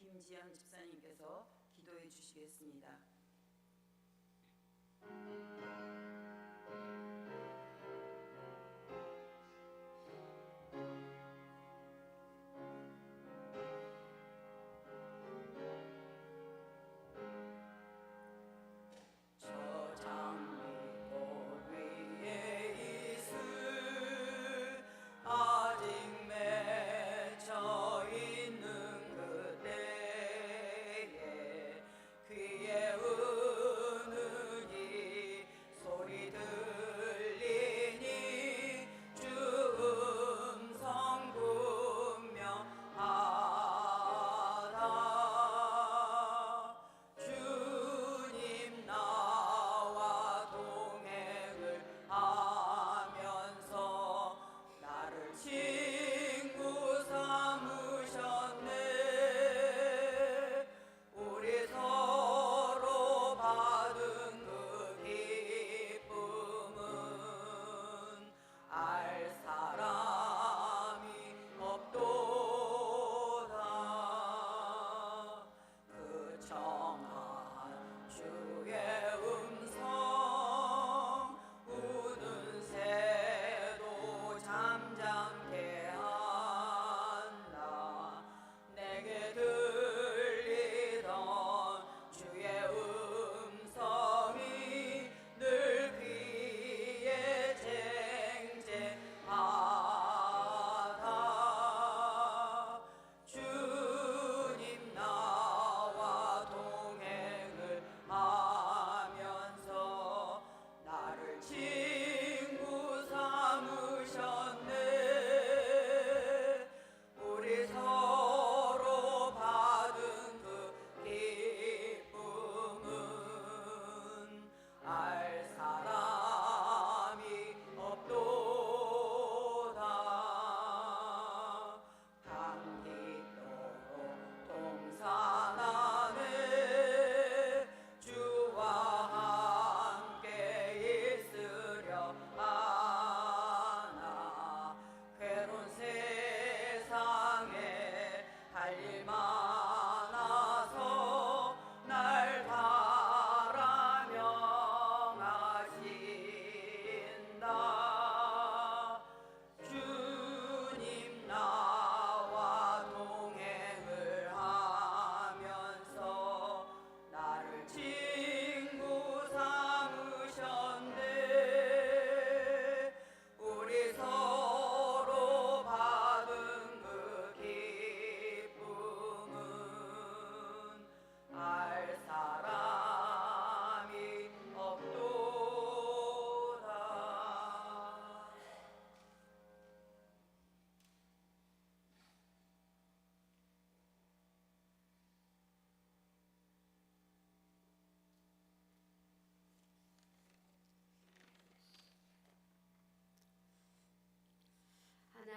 김지영 집사님께서 기도해 주시겠습니다.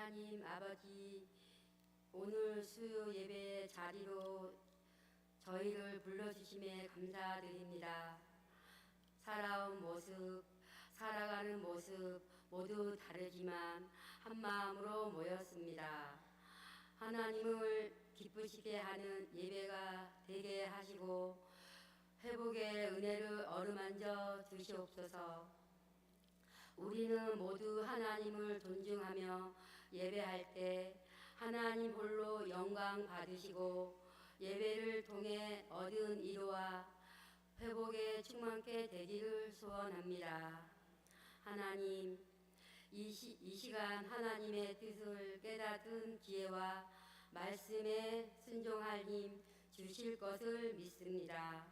하나님 아버지, 오늘 수요 예배 자리로 저희를 불러주심에 감사드립니다. 살아온 모습, 살아가는 모습 모두 다르지만 한 마음으로 모였습니다. 하나님을 기쁘시게 하는 예배가 되게 하시고 회복의 은혜를 어루만져 주시옵소서. 우리는 모두 하나님을 존중하며 예배할 때 하나님 홀로 영광 받으시고 예배를 통해 얻은 위로와 회복에 충만케 되기를 소원합니다. 하나님, 이 시간 하나님의 뜻을 깨닫은 지혜와 말씀에 순종할 힘 주실 것을 믿습니다.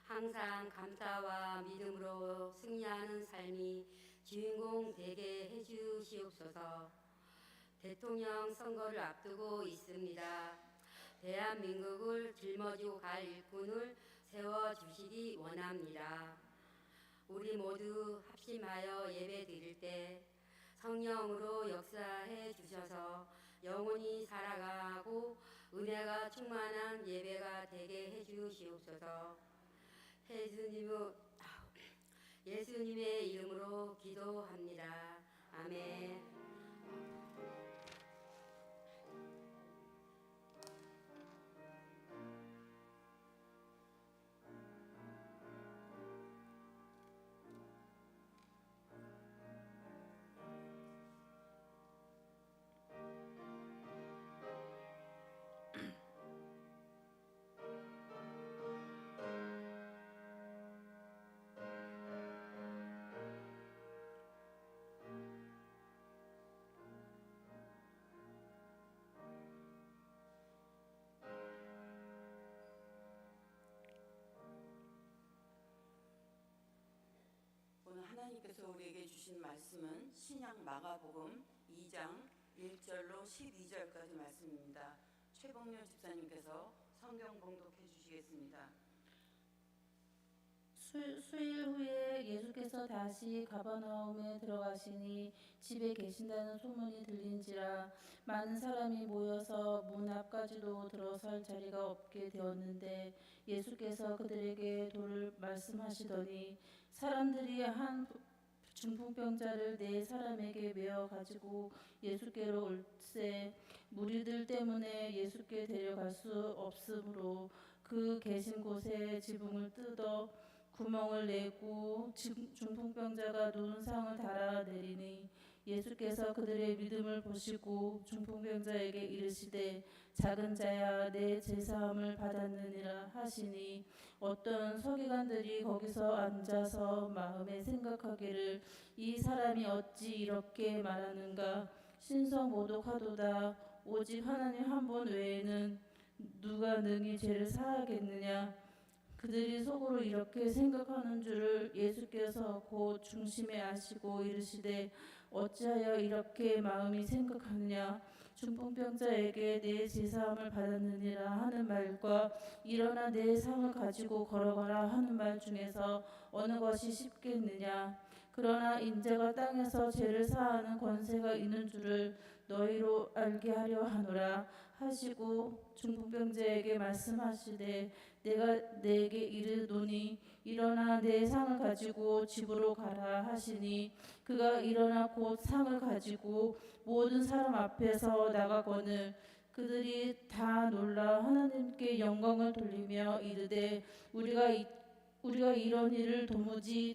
항상 감사와 믿음으로 승리하는 삶이 주인공 되게 해주시옵소서. 대통령 선거를 앞두고 있습니다. 대한민국을 짊어지고 갈 일꾼을 세워주시기 원합니다. 우리 모두 합심하여 예배 드릴 때 성령으로 역사해 주셔서 영원히 살아가고 은혜가 충만한 예배가 되게 해 주시옵소서. 예수님의 이름으로 기도합니다. 아멘. 하나님께서 우리에게 주신 말씀은 신약 마가복음 2장 1절로 12절까지 말씀입니다. 최봉렬 집사님께서 성경 봉독해 주시겠습니다. 수일 후에 예수께서 다시 가버나움에 들어가시니 집에 계신다는 소문이 들린지라 많은 사람이 모여서 문 앞까지도 들어설 자리가 없게 되었는데 예수께서 그들에게 도를 말씀하시더니 사람들이 한 중풍병자를 네 사람에게 메어 가지고 예수께로 올세 무리들 때문에 예수께 데려갈 수 없으므로 그 계신 곳에 지붕을 뜯어 구멍을 내고 중풍병자가 누운 상을 달아 내리니 예수께서 그들의 믿음을 보시고 중풍병자에게 이르시되 작은 자야 내 제사함을 받았느니라 하시니 어떤 서기관들이 거기서 앉아서 마음에 생각하기를 이 사람이 어찌 이렇게 말하는가 신성 모독하도다 오직 하나님 한 분 외에는 누가 능히 죄를 사하겠느냐 그들이 속으로 이렇게 생각하는 줄을 예수께서 곧 중심에 아시고 이르시되 어찌하여 이렇게 마음이 생각하느냐 중풍병자에게 내 제사함을 받았느니라 하는 말과 일어나 내 상을 가지고 걸어가라 하는 말 중에서 어느 것이 쉽겠느냐 그러나 인자가 땅에서 죄를 사하는 권세가 있는 줄을 너희로 알게 하려 하노라 하시고 중풍병자에게 말씀하시되 내가 내게 이르노니 일어나 내 상을 가지고 집으로 가라 하시니 그가 일어나 곧 상을 가지고 모든 사람 앞에서 나가거늘 그들이 다 놀라 하나님께 영광을 돌리며 이르되 우리가 이런 일을 도무지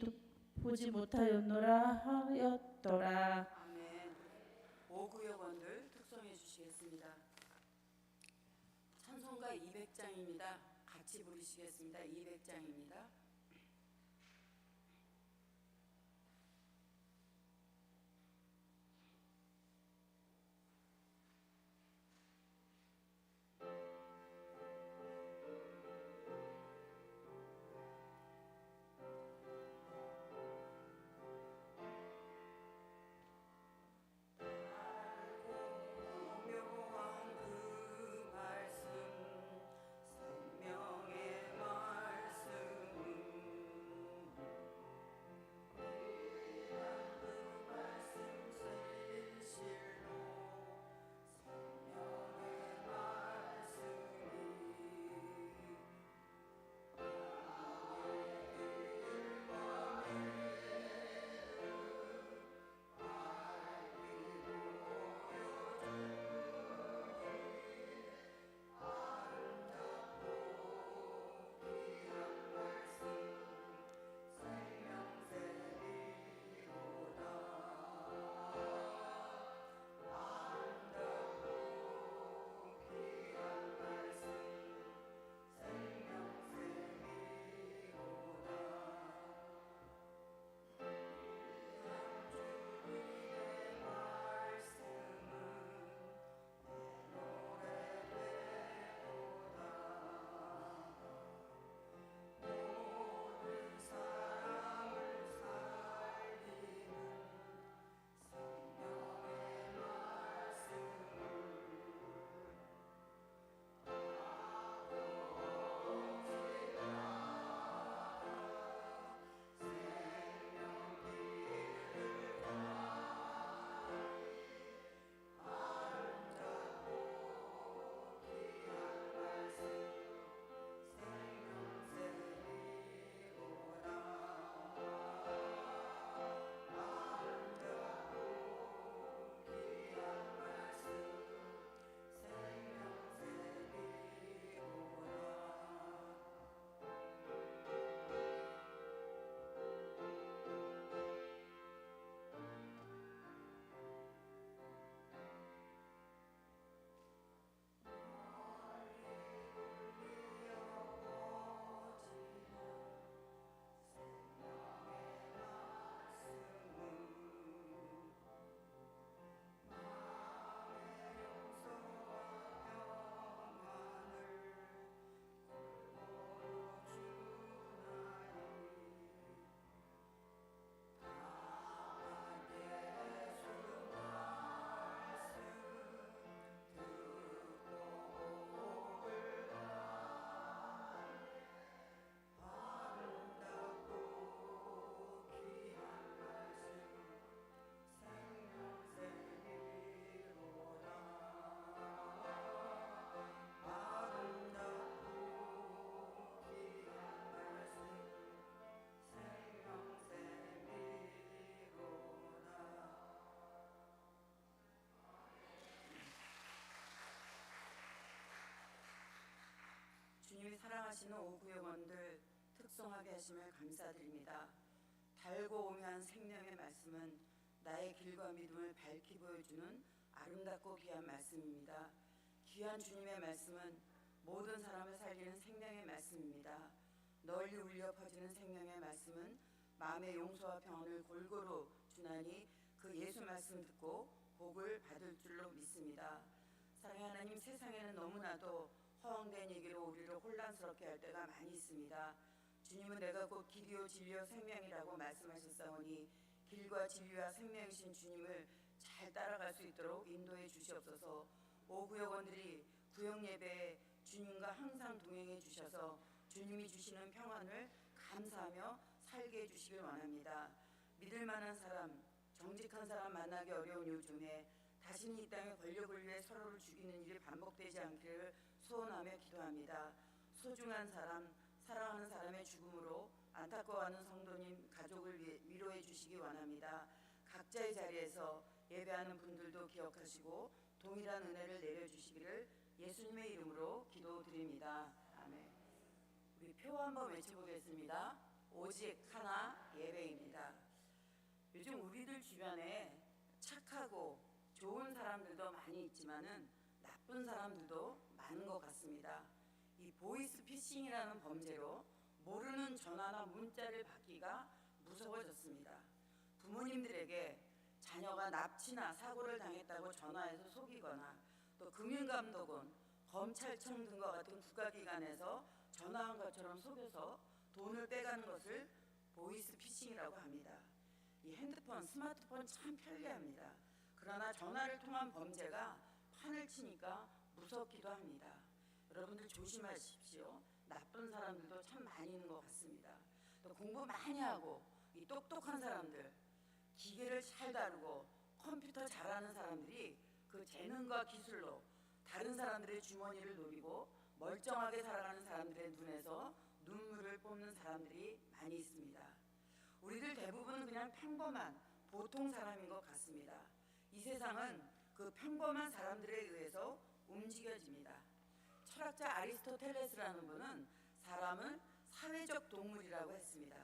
보지 못하였노라 하였더라. 아멘. 5구역원들 특송해 주시겠습니다. 찬송가 200장입니다. 같이 부르시겠습니다. 200장입니다. 그 말씀 생명의 말씀 사랑하시는 오구역원들 특송하게 하심을 감사드립니다. 달고 오묘한 생명의 말씀은 나의 길과 믿음을 밝히 보여주는 아름답고 귀한 말씀입니다. 귀한 주님의 말씀은 모든 사람을 살리는 생명의 말씀입니다. 널리 울려 퍼지는 생명의 말씀은 마음의 용서와 평안을 골고루 주나니 그 예수 말씀 듣고 복을 받을 줄로 믿습니다. 사랑의 하나님, 세상에는 너무나도 허황된 얘기로 우리를 혼란스럽게 할 때가 많이 있습니다. 주님은 내가 곧 길이요 진리요 생명이라고 말씀하셨사오니 길과 진리와 생명이신 주님을 잘 따라갈 수 있도록 인도해 주시옵소서. 오구역원들이 구역 예배에 주님과 항상 동행해 주셔서 주님이 주시는 평안을 감사하며 살게 해주시길 원합니다. 믿을 만한 사람, 정직한 사람 만나기 어려운 요즘에 다시는 이 땅의 권력을 위해 서로를 죽이는 일이 반복되지 않기를 소원하며 기도합니다. 소중한 사람, 사랑하는 사람의 죽음으로 안타까워하는 성도님 가족을 위로해 주시기 원합니다. 각자의 자리에서 예배하는 분들도 기억하시고 동일한 은혜를 내려주시기를 예수님의 이름으로 기도드립니다. 아멘. 우리 표 한번 외쳐보겠습니다. 오직 하나 예배입니다. 요즘 우리들 주변에 착하고 좋은 사람들도 많이 있지만은 나쁜 사람들도 많은 것 같습니다. 이 보이스피싱이라는 범죄로 모르는 전화나 문자를 받기가 무서워졌습니다. 부모님들에게 자녀가 납치나 사고를 당했다고 전화해서 속이거나 또 금융감독원, 검찰청 등과 같은 국가기관에서 전화한 것처럼 속여서 돈을 빼가는 것을 보이스피싱이라고 합니다. 이 핸드폰, 스마트폰 참 편리합니다. 그러나 전화를 통한 범죄가 판을 치니까 무섭기도 합니다. 여러분들 조심하십시오. 나쁜 사람들도 참 많이 있는 것 같습니다. 또 공부 많이 하고 이 똑똑한 사람들, 기계를 잘 다루고 컴퓨터 잘하는 사람들이 그 재능과 기술로 다른 사람들의 주머니를 노리고 멀쩡하게 살아가는 사람들의 눈에서 눈물을 뽑는 사람들이 많이 있습니다. 우리들 대부분은 그냥 평범한 보통 사람인 것 같습니다. 이 세상은 그 평범한 사람들에 의해서 움직여집니다. 철학자 아리스토텔레스라는 분은 사람은 사회적 동물이라고 했습니다.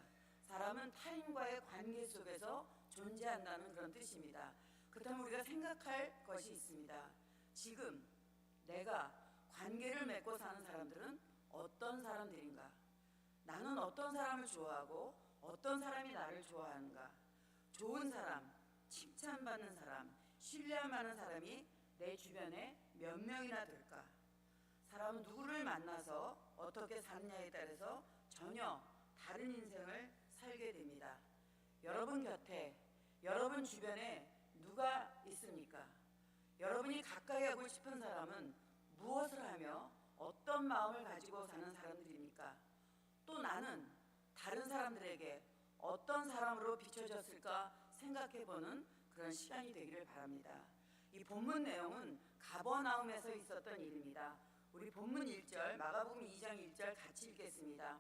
사람은 타인과의 관계 속에서 존재한다는 그런 뜻입니다. 그렇다면 우리가 생각할 것이 있습니다. 지금 내가 관계를 맺고 사는 사람들은 어떤 사람들인가? 나는 어떤 사람을 좋아하고 어떤 사람이 나를 좋아하는가? 좋은 사람, 칭찬받는 사람, 신뢰할 만한 사람이 내 주변에 몇 명이나 될까? 사람은 누구를 만나서 어떻게 사느냐에 따라서 전혀 다른 인생을 살게 됩니다. 여러분 곁에, 여러분 주변에 누가 있습니까? 여러분이 가까이 하고 싶은 사람은 무엇을 하며 어떤 마음을 가지고 사는 사람들입니까? 또 나는 다른 사람들에게 어떤 사람으로 비춰졌을까 생각해보는 그런 시간이 되기를 바랍니다. 이 본문 내용은 가버나움에서 있었던 일입니다. 우리 본문 1절, 마가복음 2장 1절 같이 읽겠습니다.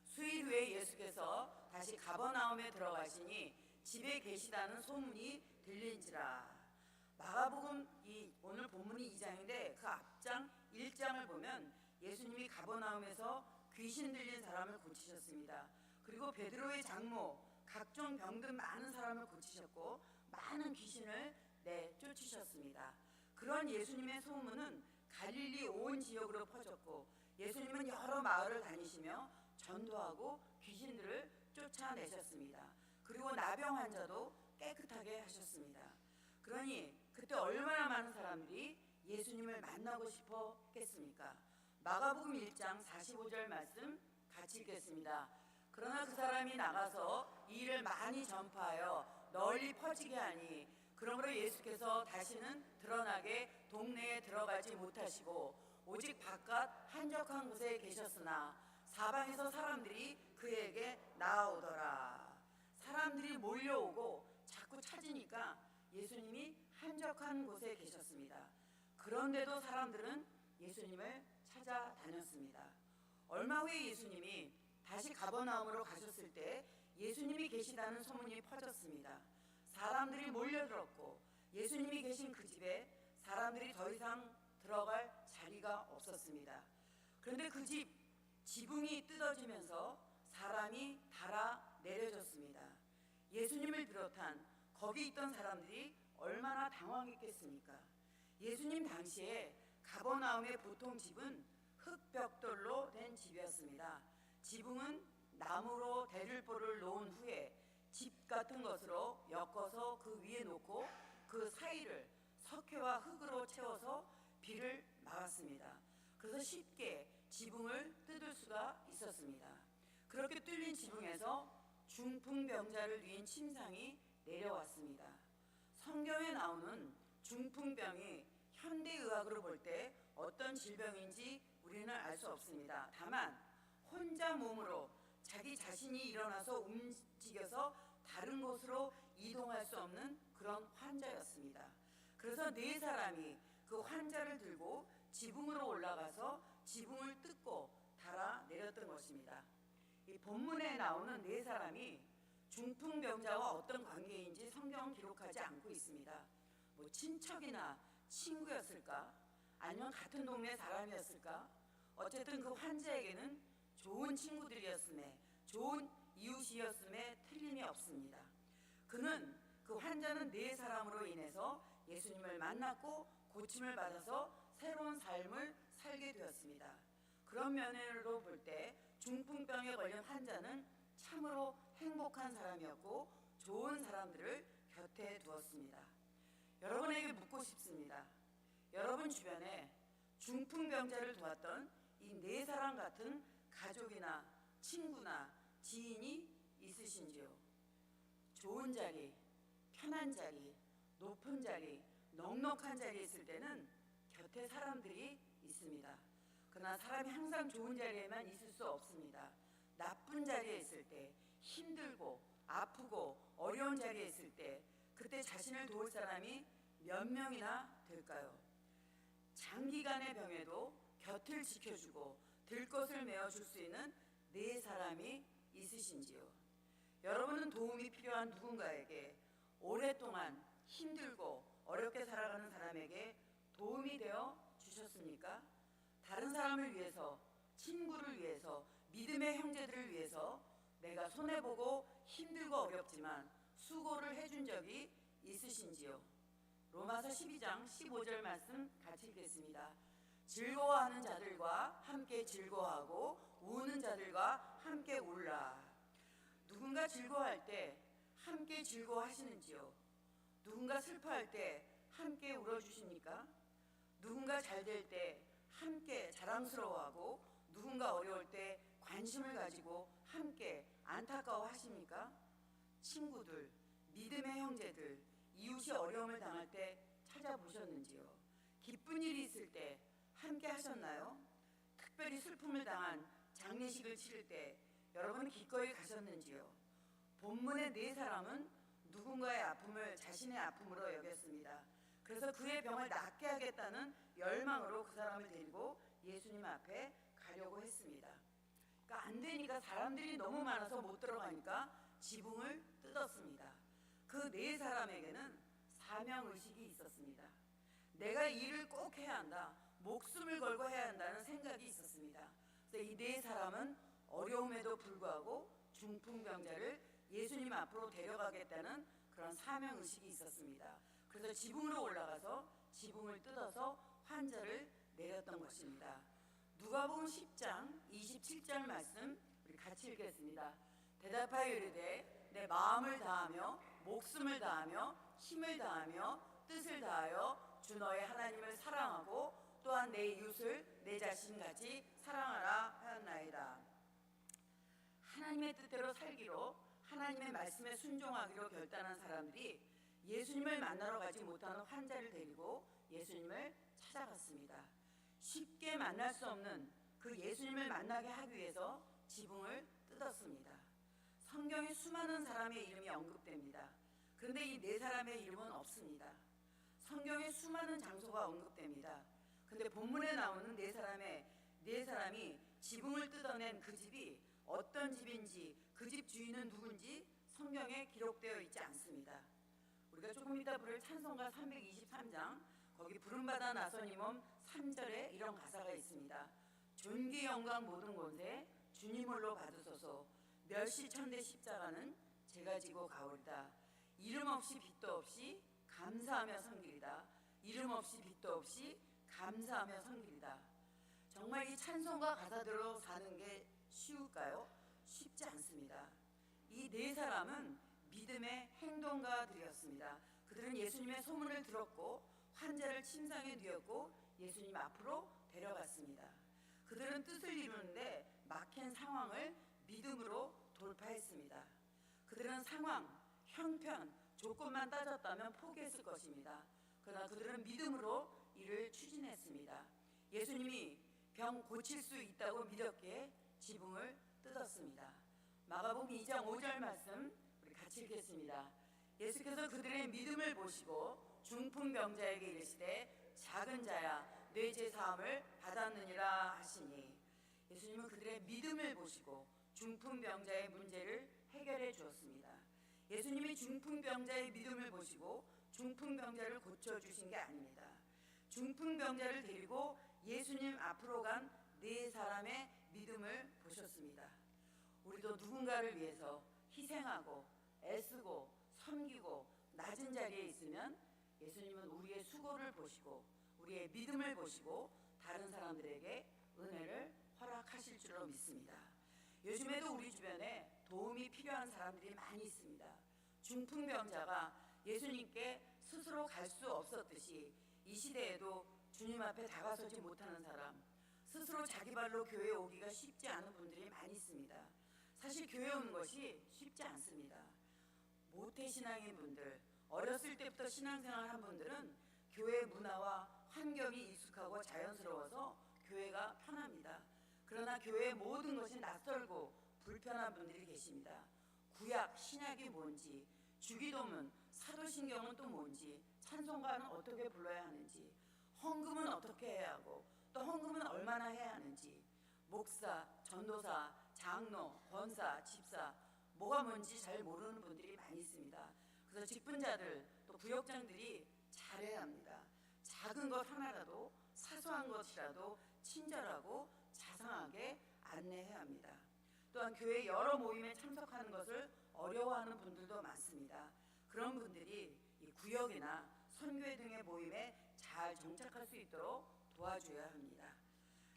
수일 후에 예수께서 다시 가버나움에 들어가시니 집에 계시다는 소문이 들린지라. 마가복음 오늘 본문이 2장인데 그 앞장 1장을 보면 예수님이 가버나움에서 귀신 들린 사람을 고치셨습니다. 그리고 베드로의 장모, 각종 병든 많은 사람을 고치셨고 많은 귀신을 내쫓으셨습니다. 그런 예수님의 소문은 갈릴리 온 지역으로 퍼졌고 예수님은 여러 마을을 다니시며 전도하고 귀신들을 쫓아내셨습니다. 그리고 나병 환자도 깨끗하게 하셨습니다. 그러니 그때 얼마나 많은 사람들이 예수님을 만나고 싶어 했겠습니까? 마가복음 1장 45절 말씀 같이 읽겠습니다. 그러나 그 사람이 나가서 이 일을 많이 전파하여 널리 퍼지게 하니 그러므로 예수께서 다시는 드러나게 동네에 들어가지 못하시고 오직 바깥 한적한 곳에 계셨으나 사방에서 사람들이 그에게 나아오더라. 사람들이 몰려오고 자꾸 찾으니까 예수님이 한적한 곳에 계셨습니다. 그런데도 사람들은 예수님을 찾아다녔습니다. 얼마 후에 예수님이 다시 가버나움으로 가셨을 때 예수님이 계시다는 소문이 퍼졌습니다. 사람들이 몰려들었고 예수님이 계신 그 집에 사람들이 더 이상 들어갈 자리가 없었습니다. 그런데 그 집 지붕이 뜯어지면서 사람이 달아 내려졌습니다. 예수님을 비롯한 거기 있던 사람들이 얼마나 당황했겠습니까? 예수님 당시에 가버나움의 보통 집은 흙벽돌로 된 집이었습니다. 지붕은 나무로 대들보를 놓은 후에 집 같은 것으로 엮어서 그 위에 놓고 그 사이를 석회와 흙으로 채워서 비를 막았습니다. 그래서 쉽게 지붕을 뜯을 수가 있었습니다. 그렇게 뚫린 지붕에서 중풍병자를 위인 침상이 내려왔습니다. 성경에 나오는 중풍병이 현대의학으로 볼 때 어떤 질병인지 우리는 알 수 없습니다. 다만 혼자 몸으로 자기 자신이 일어나서 움직여서 다른 곳으로 이동할 수 없는 그런 환자였습니다. 그래서 네 사람이 그 환자를 들고 지붕으로 올라가서 지붕을 뜯고 달아 내렸던 것입니다. 이 본문에 나오는 네 사람이 중풍병자와 어떤 관계인지 성경은 기록하지 않고 있습니다. 뭐 친척이나 친구였을까? 아니면 같은 동네 사람이었을까? 어쨌든 그 환자에게는 좋은 친구들이었음에 좋은 이웃이었음에 틀림이 없습니다. 그 환자는 네 사람으로 인해서 예수님을 만났고 고침을 받아서 새로운 삶을 살게 되었습니다. 그런 면으로 볼 때 중풍병에 걸린 환자는 참으로 행복한 사람이었고 좋은 사람들을 곁에 두었습니다. 여러분에게 묻고 싶습니다. 여러분 주변에 중풍병자를 도왔던 이 네 사람 같은 가족이나 친구나 지인이 있으신지요? 좋은 자리, 편한 자리, 높은 자리, 넉넉한 자리에 있을 때는 곁에 사람들이 있습니다. 그러나 사람이 항상 좋은 자리에만 있을 수 없습니다. 나쁜 자리에 있을 때, 힘들고 아프고 어려운 자리에 있을 때 그때 자신을 도울 사람이 몇 명이나 될까요? 장기간의 병에도 곁을 지켜주고 들 것을 메어줄 수 있는 네 사람이 있으신지요? 여러분은 도움이 필요한 누군가에게 오랫동안 힘들고 어렵게 살아가는 사람에게 도움이 되어 주셨습니까? 다른 사람을 위해서, 친구를 위해서, 믿음의 형제들을 위해서 내가 손해보고 힘들고 어렵지만 수고를 해준 적이 있으신지요? 로마서 12장 15절 말씀 같이 읽겠습니다. 즐거워하는 자들과 함께 즐거워하고 우는 자들과 함께 울라. 누군가 즐거워할 때 함께 즐거워하시는지요? 누군가 슬퍼할 때 함께 울어주십니까? 누군가 잘 될 때 함께 자랑스러워하고 누군가 어려울 때 관심을 가지고 함께 안타까워하십니까? 친구들, 믿음의 형제들, 이웃이 어려움을 당할 때 찾아보셨는지요? 기쁜 일이 있을 때 함께 하셨나요? 특별히 슬픔을 당한 장례식을 치를 때 여러분 기꺼이 가셨는지요? 본문의 네 사람은 누군가의 아픔을 자신의 아픔으로 여겼습니다. 그래서 그의 병을 낫게 하겠다는 열망으로 그 사람을 데리고 예수님 앞에 가려고 했습니다. 그러니까 안 되니까 사람들이 너무 많아서 못 들어가니까 지붕을 뜯었습니다. 그 네 사람에게는 사명의식이 있었습니다. 내가 이 일을 꼭 해야 한다. 목숨을 걸고 해야 한다는 생각이 있었습니다. 그래서 이 네 사람은 어려움에도 불구하고 중풍병자를 예수님 앞으로 데려가겠다는 그런 사명의식이 있었습니다. 그래서 지붕으로 올라가서 지붕을 뜯어서 환자를 내렸던 것입니다. 누가복음 10장 27절 말씀 우리 같이 읽겠습니다. 대답하여 이르되 내 마음을 다하며 목숨을 다하며 힘을 다하며 뜻을 다하여 주 너의 하나님을 사랑하고 또한 내 이웃을 내 자신같이 사랑하라 하였나이다. 하나님의 뜻대로 살기로 하나님의 말씀에 순종하기로 결단한 사람들이 예수님을 만나러 가지 못하는 환자를 데리고 예수님을 찾아갔습니다. 쉽게 만날 수 없는 그 예수님을 만나게 하기 위해서 지붕을 뜯었습니다. 성경에 수많은 사람의 이름이 언급됩니다. 그런데 이 네 사람의 이름은 없습니다. 성경에 수많은 장소가 언급됩니다. 그런데 본문에 나오는 네 사람이 지붕을 뜯어낸 그 집이 어떤 집인지 그 집 주인은 누군지 성경에 기록되어 있지 않습니다. 우리가 조금 이따 부를 찬송가 323장 거기 부름받아 나선 이 몸 3절에 이런 가사가 있습니다. 존귀 영광 모든 권세 주님홀로 받으소서. 멸시천대 십자가는 제가 지고 가오리다. 이름 없이 빚도 없이 감사하며 섬기리다. 이름 없이 빚도 없이 감사하며 섬기리다. 정말 이 찬송과 가사대로 사는 게 쉬울까요? 쉽지 않습니다. 이 네 사람은 믿음의 행동가들이었습니다. 그들은 예수님의 소문을 들었고 환자를 침상에 누웠고 예수님 앞으로 데려갔습니다. 그들은 뜻을 이루는데 막힌 상황을 믿음으로 돌파했습니다. 그들은 상황, 형편, 조건만 따졌다면 포기했을 것입니다. 그러나 그들은 믿음으로 이를 추진했습니다. 예수님이 병 고칠 수 있다고 믿었기에 지붕을 뜯었습니다. 마가복음 2장 5절 말씀 우리 같이 읽겠습니다. 예수께서 그들의 믿음을 보시고 중풍병자에게 이르시되 작은 자야 내 죄 사함을 받았느니라 하시니, 예수님은 그들의 믿음을 보시고 중풍병자의 문제를 해결해 주었습니다. 예수님이 중풍병자의 믿음을 보시고 중풍병자를 고쳐주신 게 아닙니다. 중풍병자를 데리고 예수님 앞으로 간 네 사람의 믿음을 보셨습니다. 우리도 누군가를 위해서 희생하고 애쓰고 섬기고 낮은 자리에 있으면 예수님은 우리의 수고를 보시고 우리의 믿음을 보시고 다른 사람들에게 은혜를 허락하실 줄로 믿습니다. 요즘에도 우리 주변에 도움이 필요한 사람들이 많이 있습니다. 중풍병자가 예수님께 스스로 갈 수 없었듯이 이 시대에도 주님 앞에 다가서지 못하는 사람, 스스로 자기 발로 교회에 오기가 쉽지 않은 분들이 많이 있습니다. 사실 교회 오는 것이 쉽지 않습니다. 모태신앙인 분들, 어렸을 때부터 신앙생활 한 분들은 교회 문화와 환경이 익숙하고 자연스러워서 교회가 편합니다. 그러나 교회의 모든 것이 낯설고 불편한 분들이 계십니다. 구약, 신약이 뭔지, 주기도문, 사도신경은 또 뭔지, 찬송가는 어떻게 불러야 하는지, 헌금은 어떻게 해야 하고 또 헌금은 얼마나 해야 하는지, 목사, 전도사, 장로, 권사, 집사 뭐가 뭔지 잘 모르는 분들이 많이 있습니다. 그래서 직분자들 또 부역장들이 잘해야 합니다. 작은 것 하나라도 사소한 것이라도 친절하고 자상하게 안내해야 합니다. 또한 교회 여러 모임에 참석하는 것을 어려워하는 분들도 많습니다. 그런 분들이 이 구역이나 선교회 등의 모임에 잘 정착할 수 있도록 도와줘야 합니다.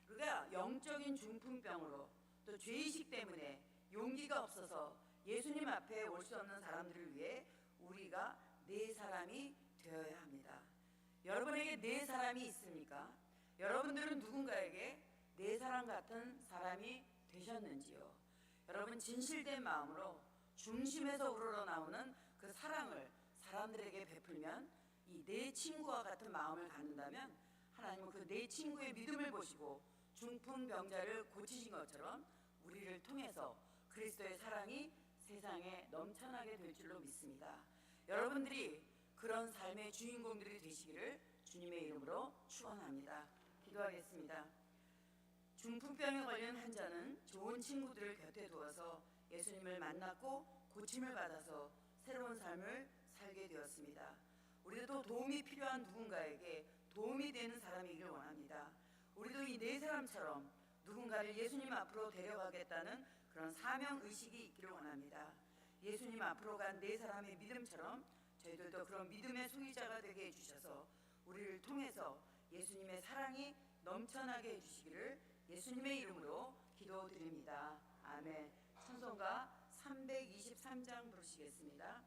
우리가 영적인 중풍병으로 또 죄의식 때문에 용기가 없어서 예수님 앞에 올 수 없는 사람들을 위해 우리가 네 사람이 되어야 합니다. 여러분에게 네 사람이 있습니까? 여러분들은 누군가에게 네 사람 같은 사람이 되셨는지요? 여러분 진실된 마음으로 중심에서 우러나오는 그 사랑을 사람들에게 베풀면 이 네 친구와 같은 마음을 갖는다면 하나님은 그 네 친구의 믿음을 보시고 중풍병자를 고치신 것처럼 우리를 통해서 그리스도의 사랑이 세상에 넘쳐나게 될 줄로 믿습니다. 여러분들이 그런 삶의 주인공들이 되시기를 주님의 이름으로 축원합니다. 기도하겠습니다. 중풍병에 걸린 환자는 좋은 친구들을 곁에 두어서 예수님을 만났고 고침을 받아서 새로운 삶을 살게 되었습니다. 우리도 도움이 필요한 누군가에게 도움이 되는 사람이길 원합니다. 우리도 이 네 사람처럼 누군가를 예수님 앞으로 데려가겠다는 그런 사명의식이 있기를 원합니다. 예수님 앞으로 간 네 사람의 믿음처럼 저희들도 그런 믿음의 소유자가 되게 해주셔서 우리를 통해서 예수님의 사랑이 넘쳐나게 해주시기를 예수님의 이름으로 기도드립니다. 아멘. 찬송가 323장 부르시겠습니다.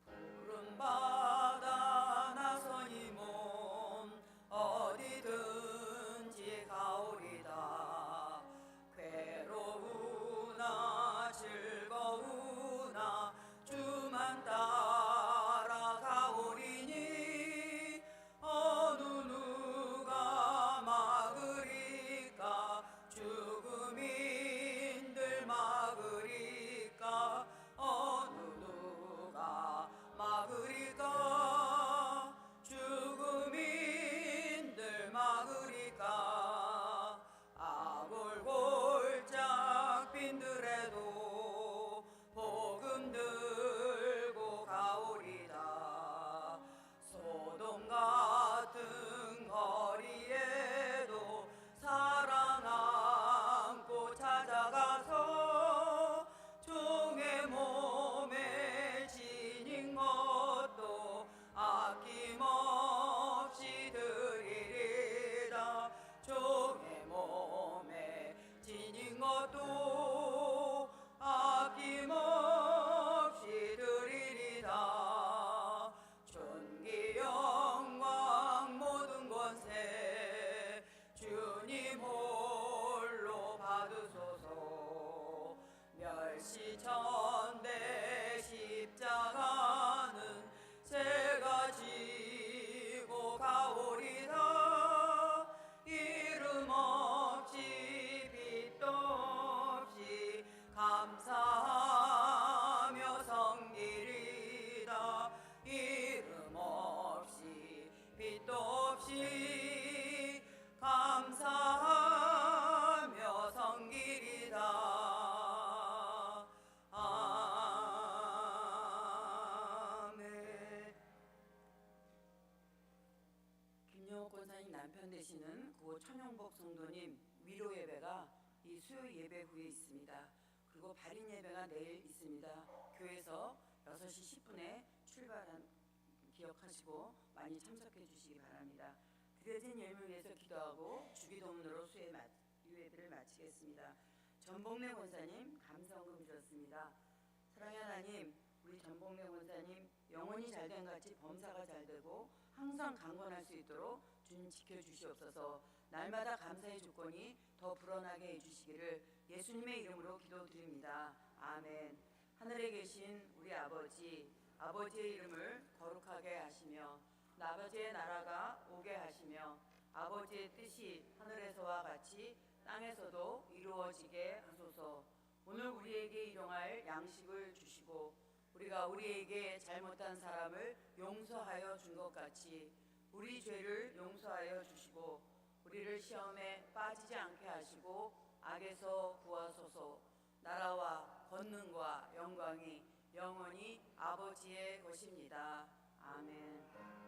푸른 바다 나서니 몸 어디든지 가오리다. 괴로우나 즐거우나 주만 따라가오리니 어느 남편 되시는 고 천용복 성도님 위로 예배가 이 수요 예배 후에 있습니다. 그리고 발인 예배가 내일 있습니다. 교회에서 6시 10분에 출발한 기억하시고 많이 참석해 주시기 바랍니다. 드려진 예물을 위해서 기도하고 주기도문으로 수요 예배를 마치겠습니다. 전복래 권사님 감사헌금 주셨습니다. 사랑의 하나님, 우리 전복래 권사님 영혼이 잘된 같이 범사가 잘되고 항상 강건할 수 있도록 주님 지켜주시옵소서. 날마다 감사의 조건이 더 불어나게 해주시기를 예수님의 이름으로 기도드립니다. 아멘. 하늘에 계신 우리 아버지, 아버지의 이름을 거룩하게 하시며 아버지의 나라가 오게 하시며 아버지의 뜻이 하늘에서와 같이 땅에서도 이루어지게 하소서. 오늘 우리에게 일용할 양식을 주시고 우리가 우리에게 잘못한 사람을 용서하여 준 것 같이 우리 죄를 용서하여 주시고 우리를 시험에 빠지지 않게 하시고 악에서 구하소서. 나라와 권능과 영광이 영원히 아버지의 것입니다. 아멘.